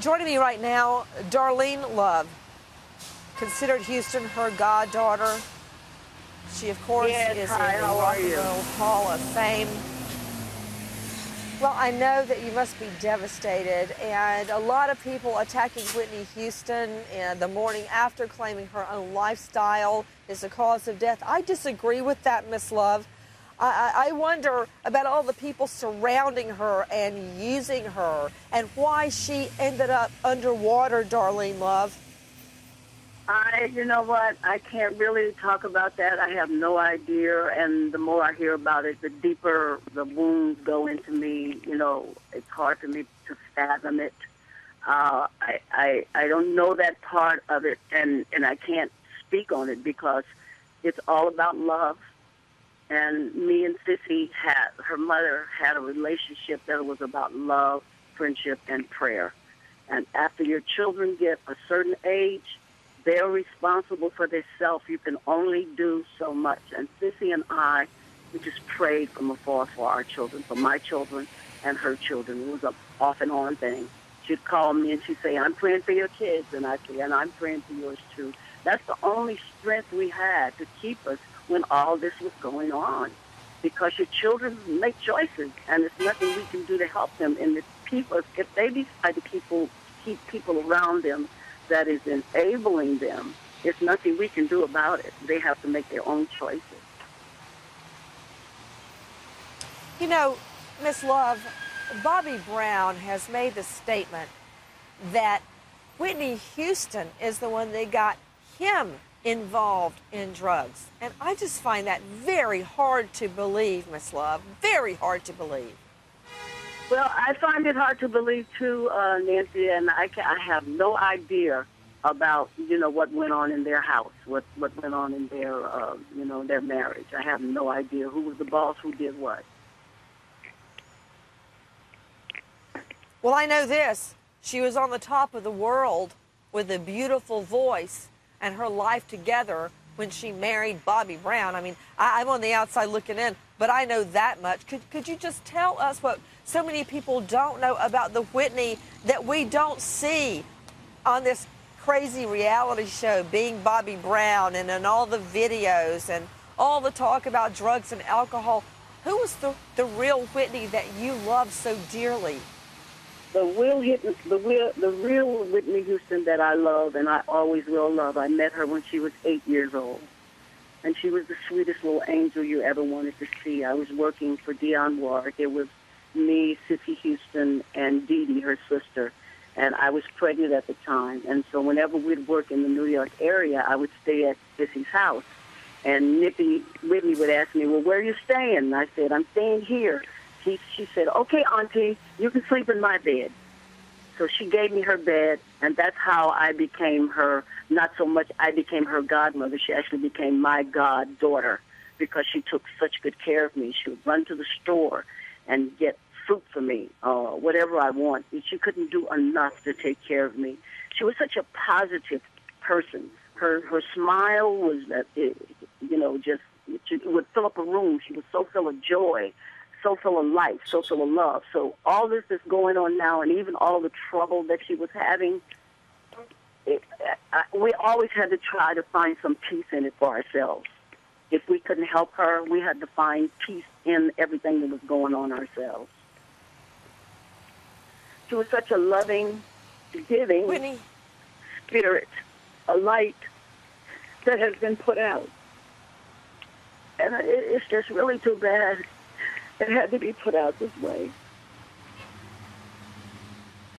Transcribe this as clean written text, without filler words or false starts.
Joining me right now, Darlene Love, considered Houston her goddaughter. She, of course, is Hi, in the how Rock are and you? Roll Hall of Fame. Well, I know that you must be devastated, and a lot of people attacking Whitney Houston and the morning after, claiming her own lifestyle is the cause of death. I disagree with that, Miss Love. I wonder about all the people surrounding her and using her and why she ended up underwater, Darlene Love. You know what? I can't really talk about that. I have no idea, and the more I hear about it, the deeper the wounds go into me. You know, it's hard for me to fathom it. I don't know that part of it, and I can't speak on it because it's all about love. And me and Sissy her mother had a relationship that was about love, friendship, and prayer. And after your children get a certain age, they're responsible for themselves. You can only do so much. And Sissy and I, we just prayed from afar for our children, for my children and her children. It was an off and on thing. She'd call me and she'd say, "I'm praying for your kids." And I'd say, "And I'm praying for yours too." That's the only strength we had to keep us when all this was going on. Because your children make choices, and there's nothing we can do to help them. And if they decide to keep people around them that is enabling them, there's nothing we can do about it. They have to make their own choices. You know, Miss Love, Bobby Brown has made the statement that Whitney Houston is the one that got him involved in drugs. And I just find that very hard to believe, Miss Love, very hard to believe. Well, I find it hard to believe too, Nancy, and I have no idea about, what went on in their house, what went on in their, their marriage. I have no idea who was the boss, who did what. Well, I know this. She was on the top of the world with a beautiful voice and her life together when she married Bobby Brown. I mean, I'm on the outside looking in, but I know that much. Could you just tell us what so many people don't know about the Whitney that we don't see on this crazy reality show, being Bobby Brown, and in all the videos and all the talk about drugs and alcohol? Who was the real Whitney that you love so dearly? The real Whitney Houston that I love and I always will love, I met her when she was 8 years old. And she was the sweetest little angel you ever wanted to see. I was working for Dionne Warwick. It was me, Sissy Houston, and Dee Dee, her sister. And I was pregnant at the time. And so whenever we'd work in the New York area, I would stay at Sissy's house. And Whitney would ask me, "Well, where are you staying?" And I said, "I'm staying here." She said, "Okay, Auntie, you can sleep in my bed." So she gave me her bed, and that's how I became her, not so much I became her godmother, she actually became my goddaughter because she took such good care of me. She would run to the store and get fruit for me, whatever I want. She couldn't do enough to take care of me. She was such a positive person. Her smile was, just, it would fill up a room. She was so full of joy, so full of life, so full of love. So all this is going on now, and even all the trouble that she was having, we always had to try to find some peace in it for ourselves. If we couldn't help her, we had to find peace in everything that was going on ourselves. She was such a loving, giving Whitney spirit, a light that has been put out. And it's just really too bad it had to be put out this way.